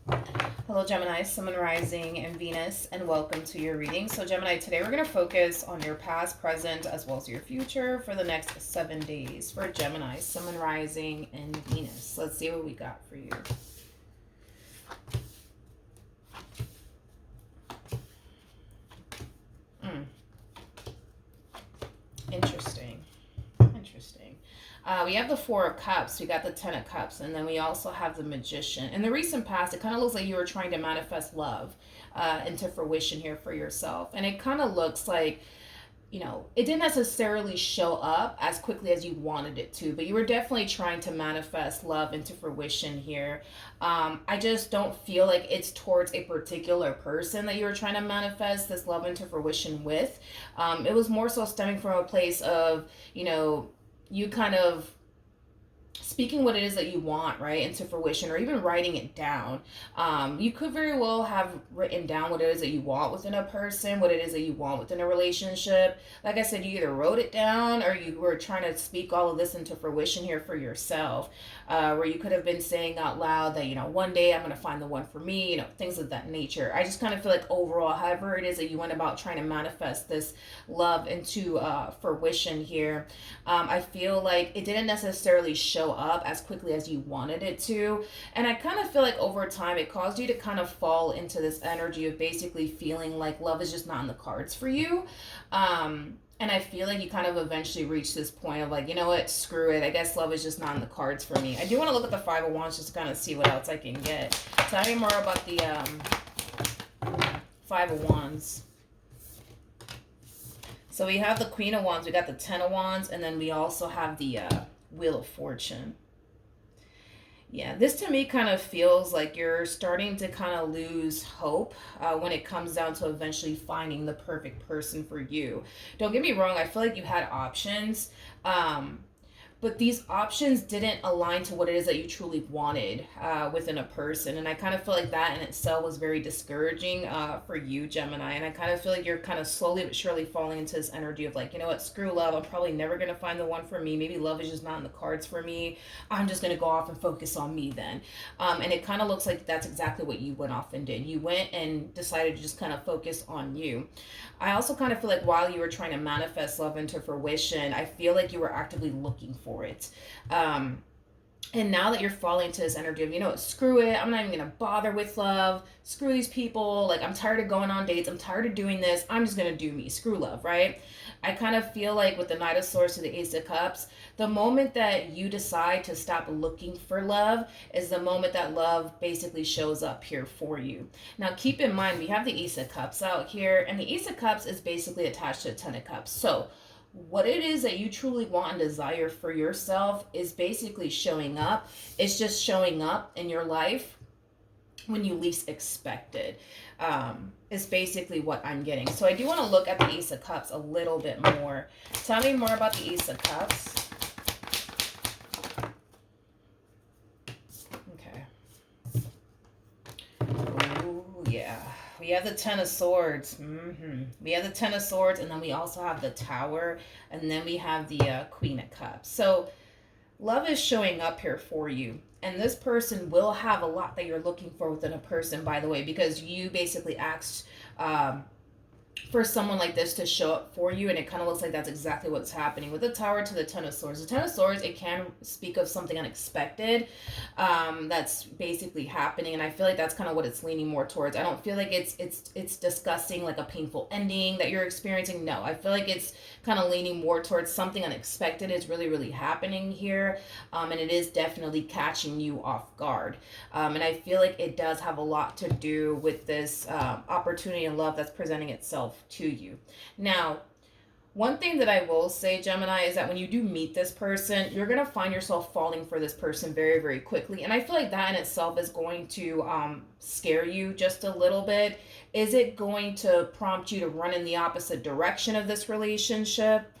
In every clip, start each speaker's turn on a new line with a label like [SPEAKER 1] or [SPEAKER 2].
[SPEAKER 1] Hello, Gemini, Sun, Rising, and Venus, and welcome to your reading. So, Gemini, today we're going to focus on your past, present, as well as your future for the next 7 days for Gemini, Sun, Rising, and Venus. Let's see what we got for you. Interesting. Interesting. We have the Four of Cups, we got the Ten of Cups, and then we also have the Magician. In the recent past, it kind of looks like you were trying to manifest love into fruition here for yourself. And it kind of looks like, it didn't necessarily show up as quickly as you wanted it to, but you were definitely trying to manifest love into fruition here. I just don't feel like it's towards a particular person that you were trying to manifest this love into fruition with. It was more so stemming from a place of, you kind of speaking what it is that you want, right, into fruition, or even writing it down. You could very well have written down what it is that you want within a person, what it is that you want within a relationship. Like I said, you either wrote it down or you were trying to speak all of this into fruition here for yourself, where you could have been saying out loud that, one day I'm going to find the one for me, things of that nature. I just kind of feel like overall, however it is that you went about trying to manifest this love into fruition here, I feel like it didn't necessarily show up as quickly as you wanted it to. And I kind of feel like over time it caused you to kind of fall into this energy of basically feeling like love is just not in the cards for you. And I feel like you kind of eventually reach this point of like, you know what, screw it. I guess love is just not in the cards for me. I do want to look at the Five of Wands just to kind of see what else I can get. Tell me more about the Five of Wands. So we have the Queen of Wands, we got the Ten of Wands, and then we also have the Wheel of Fortune. Yeah, this to me kind of feels like you're starting to kind of lose hope when it comes down to eventually finding the perfect person for you. Don't get me wrong, I feel like you had options. But these options didn't align to what it is that you truly wanted within a person. And I kind of feel like that in itself was very discouraging for you, Gemini. And I kind of feel like you're kind of slowly but surely falling into this energy of like, you know what, screw love. I'm probably never going to find the one for me. Maybe love is just not in the cards for me. I'm just going to go off and focus on me then. And it kind of looks like that's exactly what you went off and did. You went and decided to just kind of focus on you. I also kind of feel like while you were trying to manifest love into fruition, I feel like you were actively looking for it. And now that you're falling into this energy of, screw it, I'm not even going to bother with love. Screw these people. Like, I'm tired of going on dates. I'm tired of doing this. I'm just going to do me. Screw love, right? I kind of feel like with the Knight of Swords to the Ace of Cups, the moment that you decide to stop looking for love is the moment that love basically shows up here for you. Now, keep in mind, we have the Ace of Cups out here, and the Ace of Cups is basically attached to the Ten of Cups. So, what it is that you truly want and desire for yourself is basically showing up. It's just showing up in your life when you least expect it, is basically what I'm getting. So I do want to look at the Ace of Cups a little bit more. Tell me more about the Ace of Cups. Okay. Ooh, yeah. We have the Ten of Swords. We have the Ten of Swords, and then we also have the Tower, and then we have the Queen of Cups. So love is showing up here for you. And this person will have a lot that you're looking for within a person, by the way, because you basically asked for someone like this to show up for you, and it kind of looks like that's exactly what's happening with the Tower to the Ten of Swords. The Ten of Swords, it can speak of something unexpected that's basically happening, and I feel like that's kind of what it's leaning more towards. I don't feel like it's discussing like a painful ending that you're experiencing. No, I feel like it's kind of leaning more towards something unexpected is really, really happening here, and it is definitely catching you off guard. And I feel like it does have a lot to do with this opportunity and love that's presenting itself to you. Now, one thing that I will say, Gemini, is that when you do meet this person, you're going to find yourself falling for this person very, very quickly. And I feel like that in itself is going to scare you just a little bit. Is it going to prompt you to run in the opposite direction of this relationship?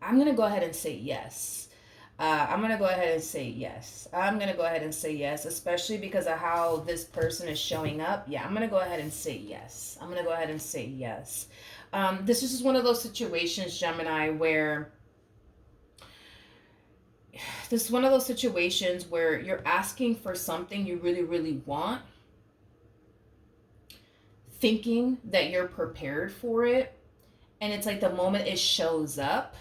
[SPEAKER 1] I'm going to go ahead and say yes. I'm going to go ahead and say yes. I'm going to go ahead and say yes, especially because of how this person is showing up. Yeah, I'm going to go ahead and say yes. I'm going to go ahead and say yes. This is just one of those situations, Gemini, where this is one of those situations where you're asking for something you really, really want, thinking that you're prepared for it. And it's like the moment it shows up,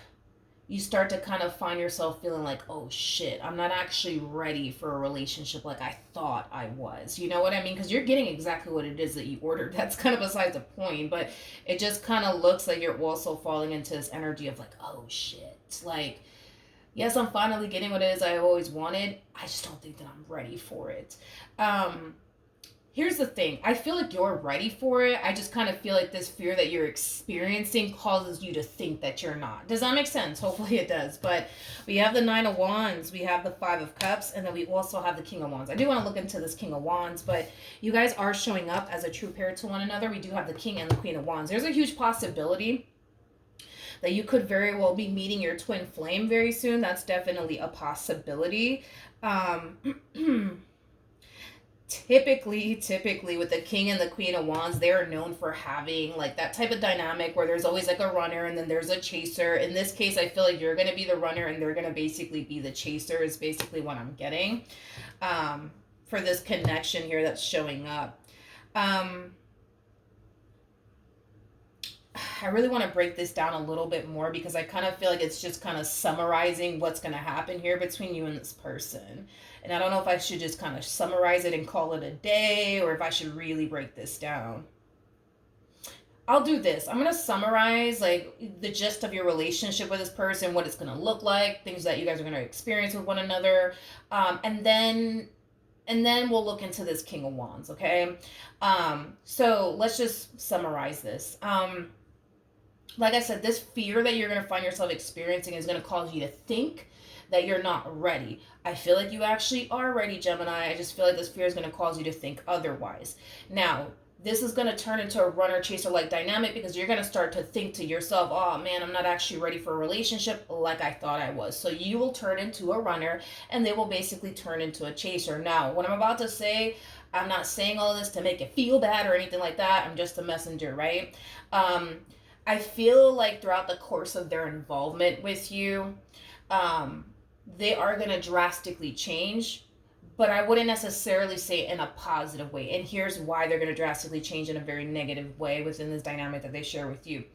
[SPEAKER 1] you start to kind of find yourself feeling like, oh shit, I'm not actually ready for a relationship like I thought I was. You know what I mean? Because you're getting exactly what it is that you ordered. That's kind of besides the point, but it just kind of looks like you're also falling into this energy of like, oh shit. Like, yes, I'm finally getting what it is I've always wanted. I just don't think that I'm ready for it. Um, Here's the thing. I feel like you're ready for it. I just kind of feel like this fear that you're experiencing causes you to think that you're not. Does that make sense? Hopefully it does. But we have the Nine of Wands, we have the Five of Cups, and then we also have the King of Wands. I do want to look into this King of Wands, but you guys are showing up as a true pair to one another. We do have the King and the Queen of Wands. There's a huge possibility that you could very well be meeting your twin flame very soon. That's definitely a possibility. Um, typically with the King and the Queen of Wands, they are known for having like that type of dynamic where there's always like a runner and then there's a chaser. In this case, I feel like you're going to be the runner and they're going to basically be the chaser, is basically what I'm getting for this connection here that's showing up. I really want to break this down a little bit more because I kind of feel like it's just kind of summarizing what's going to happen here between you and this person. And I don't know if I should just kind of summarize it and call it a day or if I should really break this down. I'll do this. I'm going to summarize like the gist of your relationship with this person, what it's going to look like, things that you guys are going to experience with one another. And then we'll look into this King of Wands, okay? So let's just summarize this. Like I said, this fear that you're going to find yourself experiencing is going to cause you to think that you're not ready. I feel like you actually are ready, Gemini. I just feel like this fear is going to cause you to think otherwise. Now, this is going to turn into a runner chaser like dynamic because you're going to start to think to yourself, oh man, I'm not actually ready for a relationship like I thought I was. So you will turn into a runner and they will basically turn into a chaser. Now, what I'm about to say, I'm not saying all this to make it feel bad or anything like that. I'm just a messenger, right? I feel like throughout the course of their involvement with you, they are going to drastically change, but I wouldn't necessarily say in a positive way. And here's why they're going to drastically change in a very negative way within this dynamic that they share with you.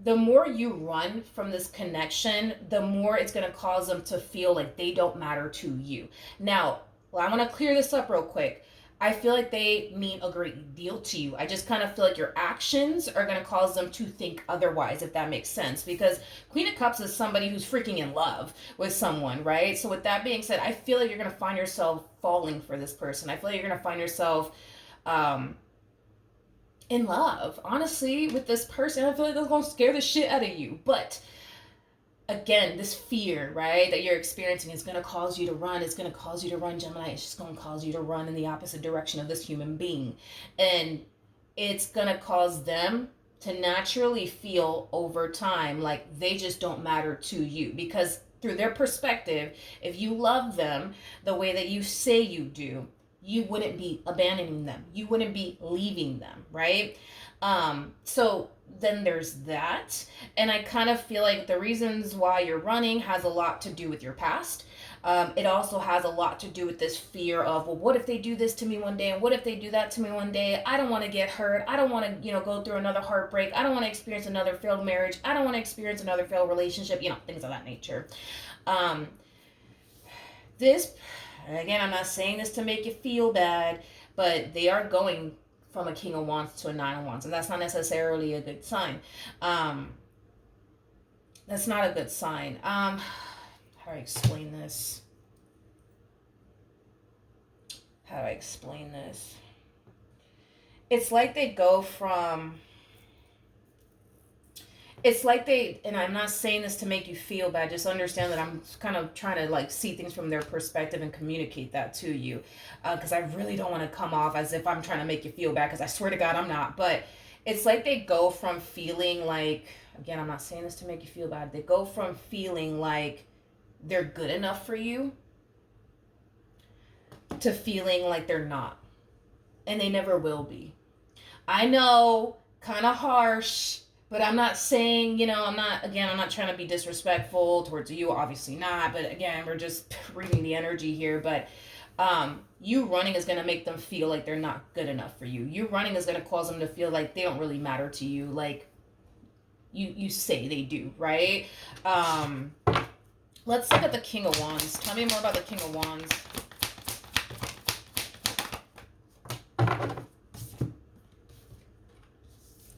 [SPEAKER 1] The more you run from this connection, the more it's going to cause them to feel like they don't matter to you. Now, I want to clear this up real quick. I feel like they mean a great deal to you. I just kind of feel like your actions are going to cause them to think otherwise, if that makes sense. Because Queen of Cups is somebody who's freaking in love with someone, right? So with that being said, I feel like you're going to find yourself falling for this person. I feel like you're going to find yourself in love, honestly, with this person. I feel like that's going to scare the shit out of you. But again, this fear, right, that you're experiencing is going to cause you to run. It's going to cause you to run, Gemini. It's just going to cause you to run in the opposite direction of this human being. And it's going to cause them to naturally feel over time like they just don't matter to you. Because through their perspective, if you love them the way that you say you do, you wouldn't be abandoning them. You wouldn't be leaving them, right? So then there's that. And I kind of feel like the reasons why you're running has a lot to do with your past. It also has a lot to do with this fear of, well, what if they do this to me one day? And what if they do that to me one day? I don't want to get hurt. I don't want to, go through another heartbreak. I don't want to experience another failed marriage. I don't want to experience another failed relationship, things of that nature. This, again, I'm not saying this to make you feel bad, but they are going from a King of Wands to a Nine of Wands, and that's not necessarily a good sign. That's not a good sign. How do I explain this? It's like they go from... It's like and I'm not saying this to make you feel bad, just understand that I'm kind of trying to see things from their perspective and communicate that to you. Because I really don't want to come off as if I'm trying to make you feel bad, because I swear to God, I'm not. But it's like they go from feeling like, again, I'm not saying this to make you feel bad. They go from feeling like they're good enough for you to feeling like they're not. And they never will be. I know, kind of harsh, But I'm not saying, I'm not trying to be disrespectful towards you, obviously not. But again, we're just reading the energy here. But you running is going to make them feel like they're not good enough for you. You running is going to cause them to feel like they don't really matter to you, like you say they do, right? Um, let's look at the King of Wands. Tell me more about the King of Wands.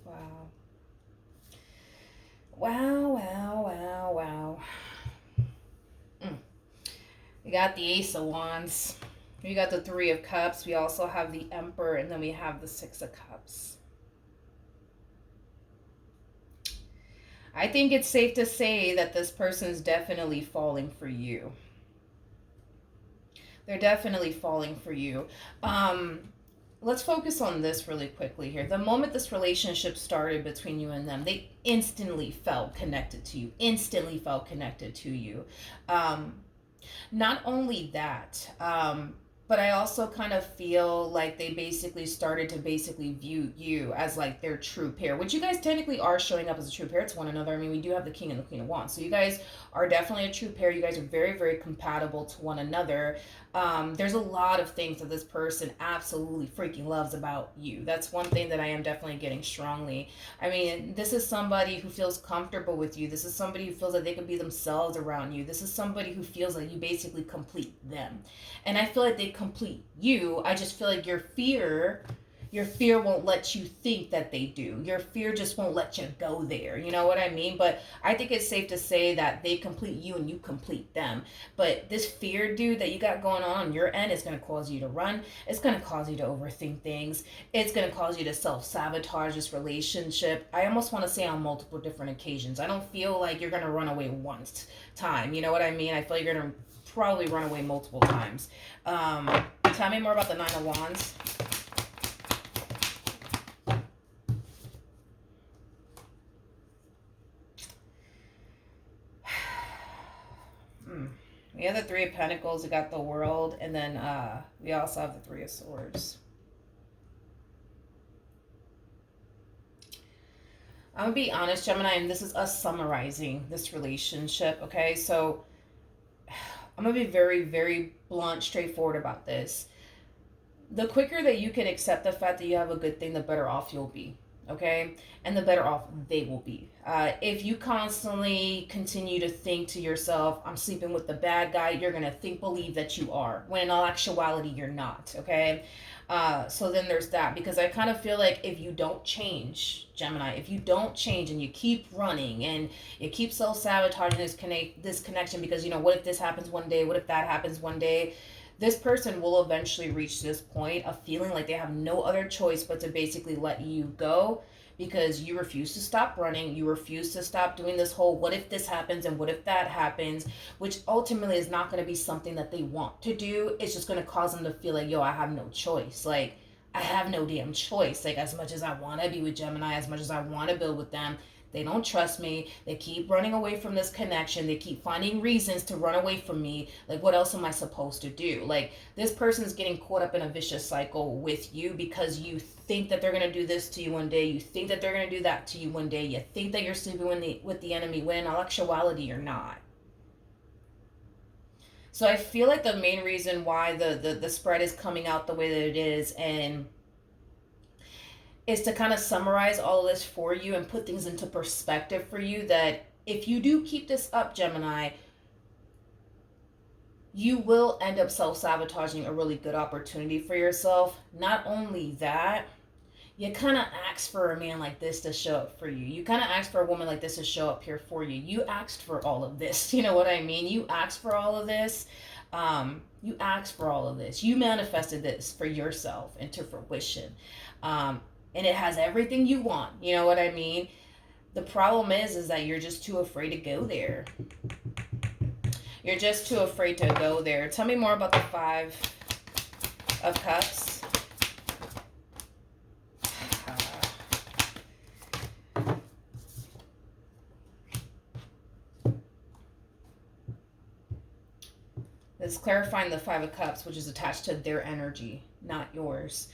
[SPEAKER 1] Wow. Wow, wow, wow, wow. We got the Ace of Wands. We got the Three of Cups. We also have the Emperor, and then we have the Six of Cups. I think it's safe to say that this person's definitely falling for you. They're definitely falling for you. Let's focus on this really quickly here. The moment this relationship started between you and them, they instantly felt connected to you. Instantly felt connected to you. Not only that, but I also kind of feel like they basically started to basically view you as like their true pair, which you guys technically are showing up as a true pair to one another. I mean, we do have the King and the Queen of Wands. So you guys are definitely a true pair. You guys are very, very compatible to one another. There's a lot of things that this person absolutely freaking loves about you. That's one thing that I am definitely getting strongly. I mean, this is somebody who feels comfortable with you. This is somebody who feels that they can be themselves around you. This is somebody who feels like you basically complete them. And I feel like they complete you. I just feel like your fear won't let you think that they do. Your fear just won't let you go there. You know what I mean? But I think it's safe to say that they complete you and you complete them. But this fear, dude, that you got going on your end is going to cause you to run. It's going to cause you to overthink things. It's going to cause you to self-sabotage this relationship. I almost want to say on multiple different occasions. I don't feel like you're going to run away once time. You know what I mean? I feel like you're going to probably run away multiple times. Tell me more about the Nine of Wands. We have the Three of Pentacles, we got the World, and then we also have the Three of Swords. I'm going to be honest, Gemini, and this is us summarizing this relationship, okay? So I'm going to be very, very blunt, straightforward about this. The quicker that you can accept the fact that you have a good thing, the better off you'll be. Okay, and the better off they will be. If you constantly continue to think to yourself, I'm sleeping with the bad guy, you're going to believe that you are, when in all actuality, you're not. Okay, so then there's that, because I kind of feel like if you don't change, Gemini, if you don't change and you keep running and you keep self-sabotaging this connection, because, what if this happens one day? What if that happens one day? This person will eventually reach this point of feeling like they have no other choice but to basically let you go, because you refuse to stop running. You refuse to stop doing this whole what if this happens and what if that happens, which ultimately is not going to be something that they want to do. It's just going to cause them to feel like, yo, I have no choice. Like, I have no damn choice. Like, as much as I want to be with Gemini, as much as I want to build with them, they don't trust me. They keep running away from this connection. They keep finding reasons to run away from me. Like, what else am I supposed to do? Like, this person's getting caught up in a vicious cycle with you because you think that they're going to do this to you one day. You think that they're going to do that to you one day. You think that you're sleeping with the enemy, when in all actuality, you're not. So I feel like the main reason why the spread is coming out the way that it is to kind of summarize all of this for you and put things into perspective for you, that if you do keep this up, Gemini, you will end up self-sabotaging a really good opportunity for yourself. Not only that, you kind of asked for a man like this to show up for you. You kind of asked for a woman like this to show up here for you. You asked for all of this. You know what I mean? You asked for all of this. You asked for all of this. You manifested this for yourself into fruition. And it has everything you want. You know what I mean? The problem is that you're just too afraid to go there. You're just too afraid to go there. Tell me more about the Five of Cups. It's clarifying the Five of Cups, which is attached to their energy, not yours.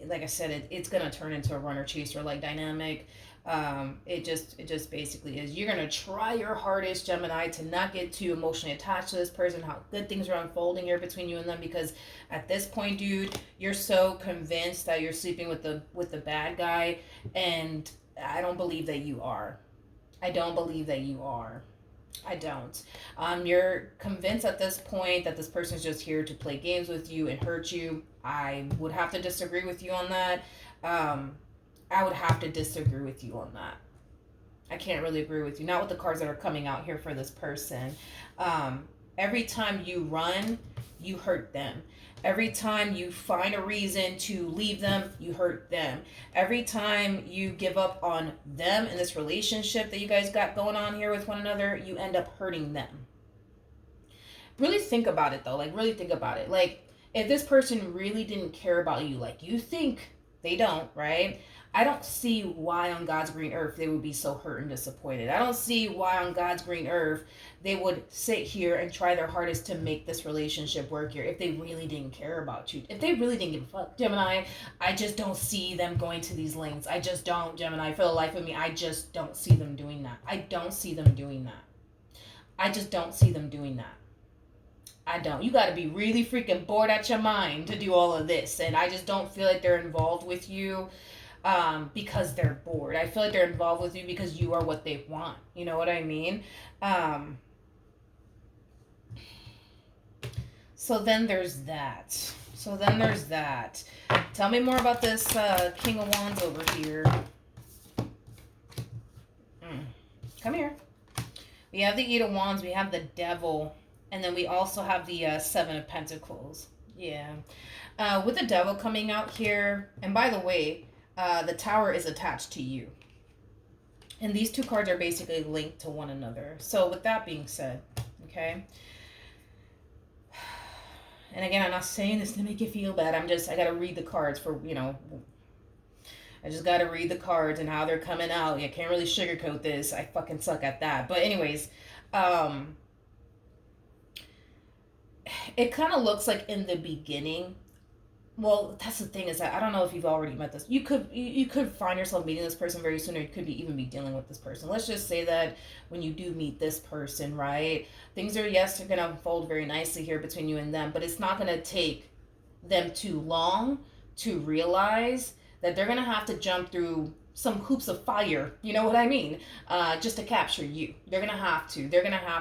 [SPEAKER 1] like I said, it's gonna turn into a runner chaser like dynamic. It just basically is. You're gonna try your hardest, Gemini, to not get too emotionally attached to this person. How good things are unfolding here between you and them, because at this point, dude, you're so convinced that you're sleeping with the bad guy, and I don't believe that you are. I don't believe that you are. I don't. You're convinced at this point that this person's just here to play games with you and hurt you. I would have to disagree with you on that. Um, I would have to disagree with you on that. I can't really agree with you. Not with the cards that are coming out here for this person. Every time you run, you hurt them. Every time you find a reason to leave them, you hurt them. Every time you give up on them in this relationship that you guys got going on here with one another, you end up hurting them. Really think about it though. Like, really think about it. Like, if this person really didn't care about you, like you think they don't, right? I don't see why on God's green earth they would be so hurt and disappointed. I don't see why on God's green earth they would sit here and try their hardest to make this relationship work here if they really didn't care about you. If they really didn't give a fuck, Gemini, I just don't see them going to these lengths. I just don't, Gemini. For the life of me, I just don't see them doing that. I don't see them doing that. I just don't see them doing that. I don't. You got to be really freaking bored at your mind to do all of this. And I just don't feel like they're involved with you because they're bored. I feel like they're involved with you because you are what they want. You know what I mean? So then there's that. Tell me more about this King of Wands over here. Come here. We have the Eight of Wands. We have the Devil. And then we also have the Seven of Pentacles. Yeah. With the Devil coming out here. And by the way, the Tower is attached to you. And these two cards are basically linked to one another. So with that being said, okay. And again, I'm not saying this to make you feel bad. I got to read the cards for, I just got to read the cards and how they're coming out. I can't really sugarcoat this. I fucking suck at that. But anyways, it kind of looks like in the beginning. Well, that's the thing, is that I don't know if you've already met this. You could find yourself meeting this person very soon, or you could even be dealing with this person. Let's just say that when you do meet this person, right, things are going to unfold very nicely here between you and them, but it's not going to take them too long to realize that they're going to have to jump through some hoops of fire, you know what I mean, just to capture you. They're gonna have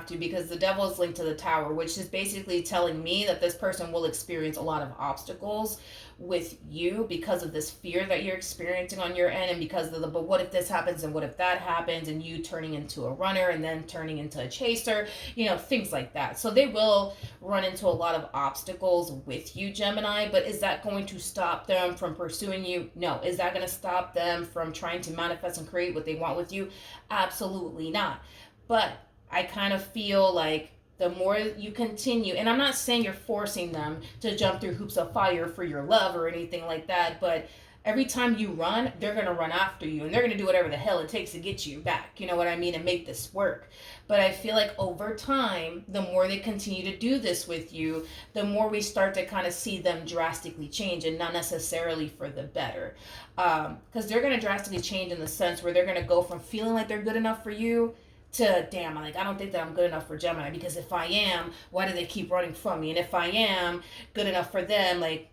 [SPEAKER 1] to, because the Devil is linked to the Tower, which is basically telling me that this person will experience a lot of obstacles with you because of this fear that you're experiencing on your end, and because of but what if this happens and what if that happens, and you turning into a runner and then turning into a chaser, things like that. So they will run into a lot of obstacles with you, Gemini, but is that going to stop them from pursuing you? No. Is that going to stop them from trying to manifest and create what they want with you? Absolutely not. But I kind of feel like the more you continue, and I'm not saying you're forcing them to jump through hoops of fire for your love or anything like that, but every time you run, they're going to run after you, and they're going to do whatever the hell it takes to get you back, you know what I mean, and make this work. But I feel like over time, the more they continue to do this with you, the more we start to kind of see them drastically change, and not necessarily for the better. Because they're going to drastically change in the sense where they're going to go from feeling like they're good enough for you to, damn, I don't think that I'm good enough for Gemini, because if I am, why do they keep running from me? And if I am good enough for them, like,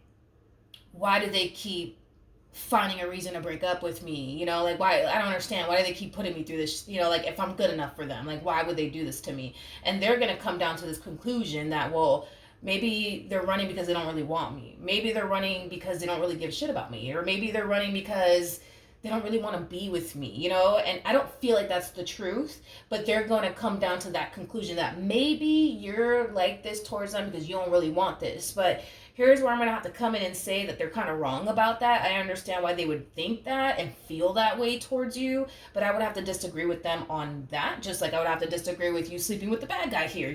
[SPEAKER 1] why do they keep finding a reason to break up with me? Why? I don't understand. Why do they keep putting me through this? If I'm good enough for them, like, why would they do this to me? And they're going to come down to this conclusion that, well, maybe they're running because they don't really want me. Maybe they're running because they don't really give a shit about me. Or maybe they're running because they don't really want to be with me, and I don't feel like that's the truth, but they're going to come down to that conclusion that maybe you're like this towards them because you don't really want this. But here's where I'm going to have to come in and say that they're kind of wrong about that. I understand why they would think that and feel that way towards you, but I would have to disagree with them on that, just like I would have to disagree with you sleeping with the bad guy here,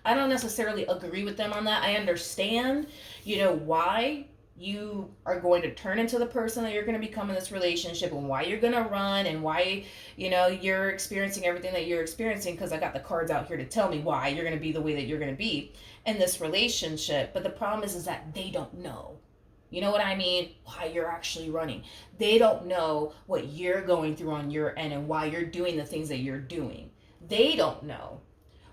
[SPEAKER 1] I don't necessarily agree with them on that. I understand, why you are going to turn into the person that you're going to become in this relationship, and why you're going to run, and why, you're experiencing everything that you're experiencing, because I got the cards out here to tell me why you're going to be the way that you're going to be in this relationship. But the problem is that they don't know. You know what I mean? Why you're actually running. They don't know what you're going through on your end and why you're doing the things that you're doing. They don't know.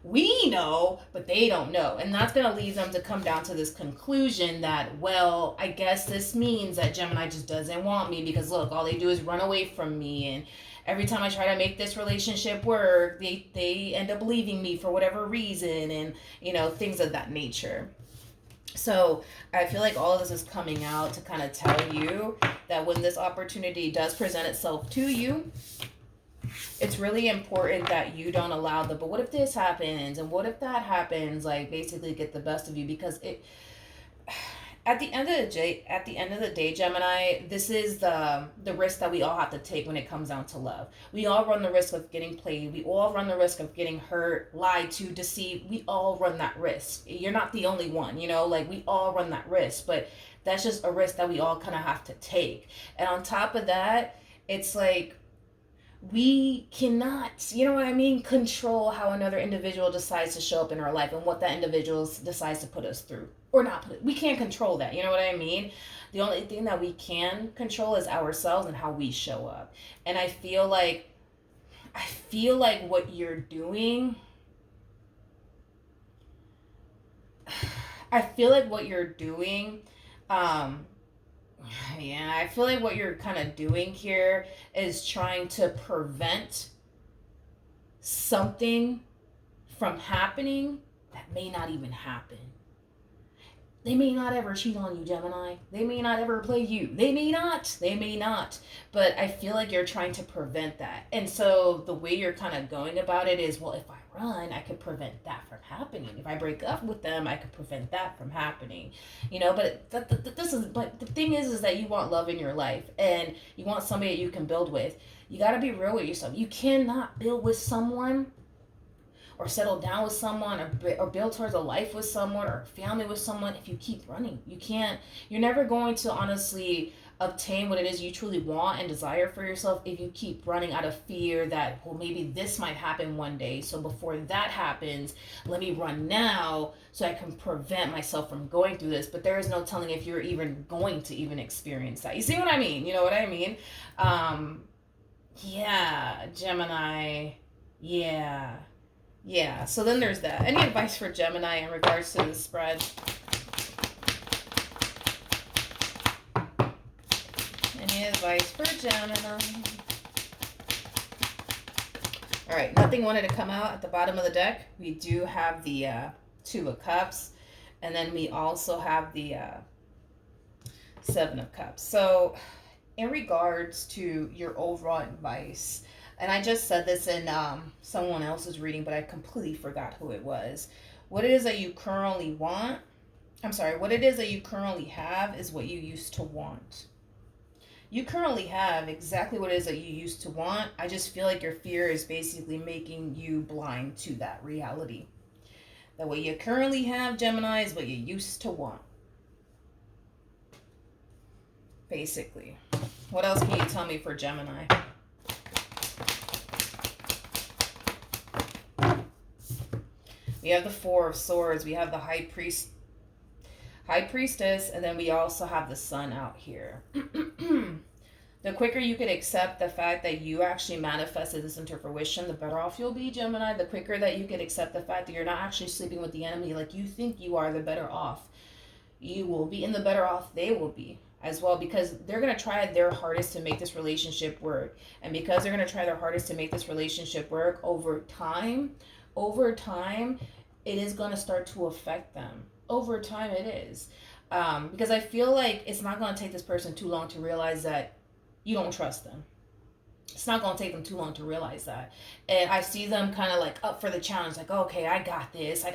[SPEAKER 1] We know, but they don't know. And that's going to lead them to come down to this conclusion that, well, I guess this means that Gemini just doesn't want me because, look, all they do is run away from me. And every time I try to make this relationship work, they end up leaving me for whatever reason, and, things of that nature. So I feel like all of this is coming out to kind of tell you that when this opportunity does present itself to you, it's really important that you don't allow but what if this happens and what if that happens, like basically get the best of you, because it at the end of the day, Gemini, this is the risk that we all have to take when it comes down to love. We all run the risk of getting played. We all run the risk of getting hurt, lied to, deceived. We all run that risk. You're not the only one, like we all run that risk, but that's just a risk that we all kind of have to take. And on top of that, it's like we cannot, you know what I mean, control how another individual decides to show up in our life and what that individual decides to put us through or not put it. We can't control that. You know what I mean? The only thing that we can control is ourselves and how we show up. And I feel like what you're doing, I feel like what you're doing, um, yeah, I feel like what you're kind of doing here is trying to prevent something from happening that may not even happen. They may not ever cheat on you, Gemini. They may not ever play you. They may not. They may not. But I feel like you're trying to prevent that. And so the way you're kind of going about it is, well, if I run, I could prevent that from happening. If I break up with them, I could prevent that from happening. But the thing is that you want love in your life and you want somebody that you can build with. You got to be real with yourself. You cannot build with someone or settle down with someone or build towards a life with someone or a family with someone if you keep running. You're never going to honestly obtain what it is you truly want and desire for yourself if you keep running out of fear that, well, maybe this might happen one day. So before that happens, let me run now so I can prevent myself from going through this. But there is no telling if you're even going to even experience that. You see what I mean? You know what I mean? Yeah, Gemini. Yeah. Yeah, so then there's that. Any advice for Gemini in regards to the spread? Any advice for Gemini? All right, nothing wanted to come out at the bottom of the deck. We do have the Two of Cups, and then we also have the Seven of Cups. So in regards to your overall advice, and I just said this in someone else's reading, but I completely forgot who it was. What it is that you currently want, what it is that you currently have is what you used to want. You currently have exactly what it is that you used to want. I just feel like your fear is basically making you blind to that reality. That what you currently have, Gemini, is what you used to want. Basically. What else can you tell me for Gemini? We have the Four of Swords. We have the High Priestess, and then we also have the Sun out here. The quicker you can accept the fact that you actually manifested this into fruition, the better off you'll be, Gemini. The quicker that you can accept the fact that you're not actually sleeping with the enemy like you think you are, the better off you will be, and the better off they will be as well, because they're going to try their hardest to make this relationship work. And because they're going to try their hardest to make this relationship work over time, it is going to start to affect them. Over time, it is. Because I feel like it's not going to take this person too long to realize that you don't trust them. It's not going to take them too long to realize that. And I see them kind of like up for the challenge, like, okay, I got this. Like,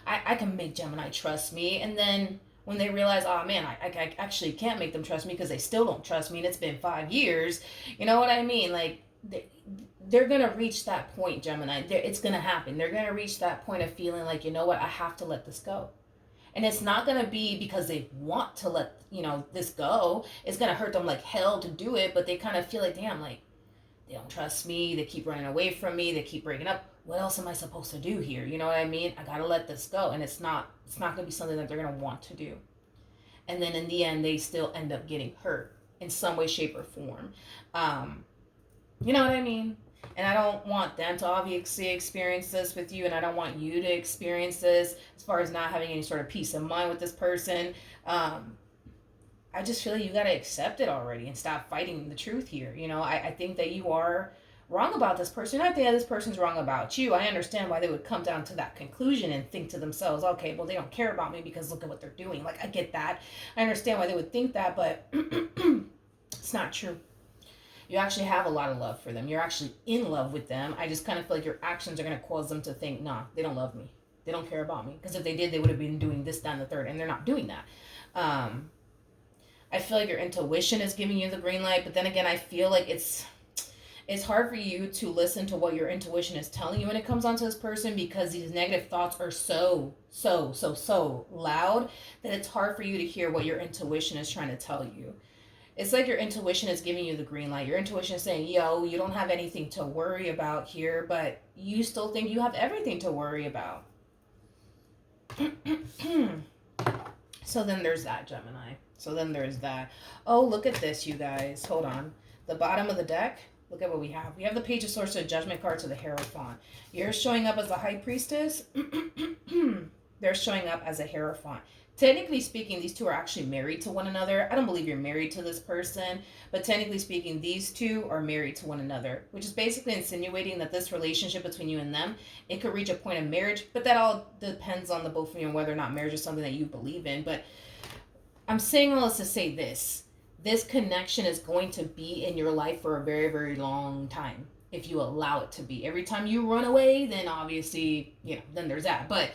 [SPEAKER 1] I can make Gemini trust me. And then when they realize, oh man, I actually can't make them trust me because they still don't trust me and it's been 5 years. You know what I mean? Like, they're going to reach that point, Gemini. It's going to happen. They're going to reach that point of feeling like, you know what, I have to let this go. And it's not going to be because they want to let, this go. It's going to hurt them like hell to do it, but they kind of feel like, damn, like, they don't trust me. They keep running away from me. They keep breaking up. What else am I supposed to do here? You know what I mean? I got to let this go. And it's not going to be something that they're going to want to do. And then in the end, they still end up getting hurt in some way, shape, or form. You know what I mean? And I don't want them to obviously experience this with you, and I don't want you to experience this as far as not having any sort of peace of mind with this person. I just feel like you got to accept it already and stop fighting the truth here. I think that you are wrong about this person. I think that this person's wrong about you. I understand why they would come down to that conclusion and think to themselves, okay, well, they don't care about me because look at what they're doing. Like, I get that. I understand why they would think that, but it's not true. You actually have a lot of love for them. You're actually in love with them. I just kind of feel like your actions are going to cause them to think, nah, they don't love me. They don't care about me. Because if they did, they would have been doing this, that, and the third. And they're not doing that. I feel like your intuition is giving you the green light. But then again, I feel like it's hard for you to listen to what your intuition is telling you when it comes onto this person, because these negative thoughts are so loud that it's hard for you to hear what your intuition is trying to tell you. It's like your intuition is giving you the green light. Your intuition is saying, yo, you don't have anything to worry about here, but you still think you have everything to worry about. So then there's that, Gemini. So then there's that. Oh, look at this, you guys. Hold on. The bottom of the deck, look at what we have. We have the Page of Swords to the Judgment card to the Hierophant. You're showing up as the High Priestess. They're showing up as a Hierophant. Technically speaking, these two are actually married to one another. I don't believe you're married to this person, but technically speaking, these two are married to one another, which is basically insinuating that this relationship between you and them, it could reach a point of marriage, but that all depends on the both of you and whether or not marriage is something that you believe in. But I'm saying all this to say this. This connection is going to be in your life for a very, very long time if you allow it to be. Every time you run away, then obviously, then there's that. But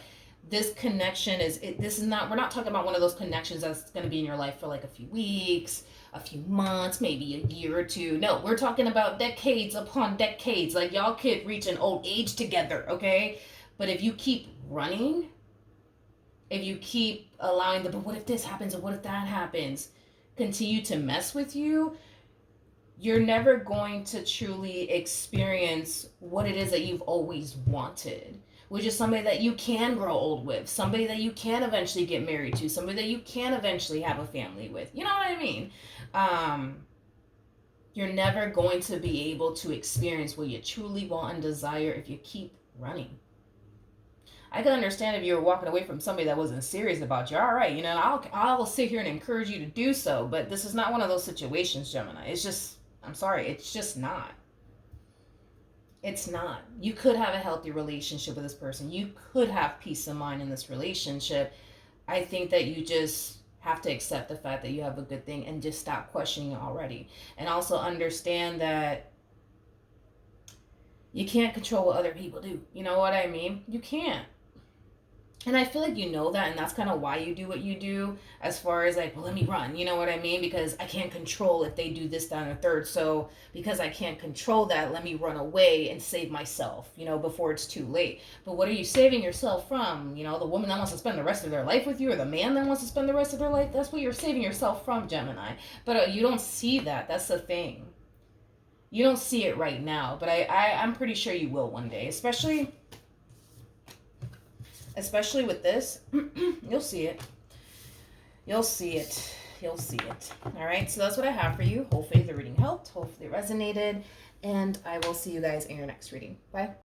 [SPEAKER 1] this connection we're not talking about one of those connections that's going to be in your life for like a few weeks, a few months, maybe a year or two. No, we're talking about decades upon decades. Like, y'all could reach an old age together, okay? But if you keep running, if you keep allowing but what if this happens and what if that happens, continue to mess with you, you're never going to truly experience what it is that you've always wanted, which is somebody that you can grow old with, somebody that you can eventually get married to, somebody that you can eventually have a family with. You know what I mean? You're never going to be able to experience what you truly want and desire if you keep running. I can understand if you were walking away from somebody that wasn't serious about you. All right, I'll sit here and encourage you to do so, but this is not one of those situations, Gemini. It's just, I'm sorry, it's just not. It's not. You could have a healthy relationship with this person. You could have peace of mind in this relationship. I think that you just have to accept the fact that you have a good thing and just stop questioning it already. And also understand that you can't control what other people do. You know what I mean? You can't. And I feel like you know that, and that's kind of why you do what you do, as far as like, well, let me run. You know what I mean? Because I can't control if they do this, that, and a third. So because I can't control that, let me run away and save myself, before it's too late. But what are you saving yourself from? The woman that wants to spend the rest of their life with you, or the man that wants to spend the rest of their life? That's what you're saving yourself from, Gemini. But you don't see that. That's the thing. You don't see it right now, but I'm pretty sure you will one day, especially with this. You'll see it. You'll see it. All right, so that's what I have for you. Hopefully the reading helped. Hopefully it resonated. And I will see you guys in your next reading. Bye.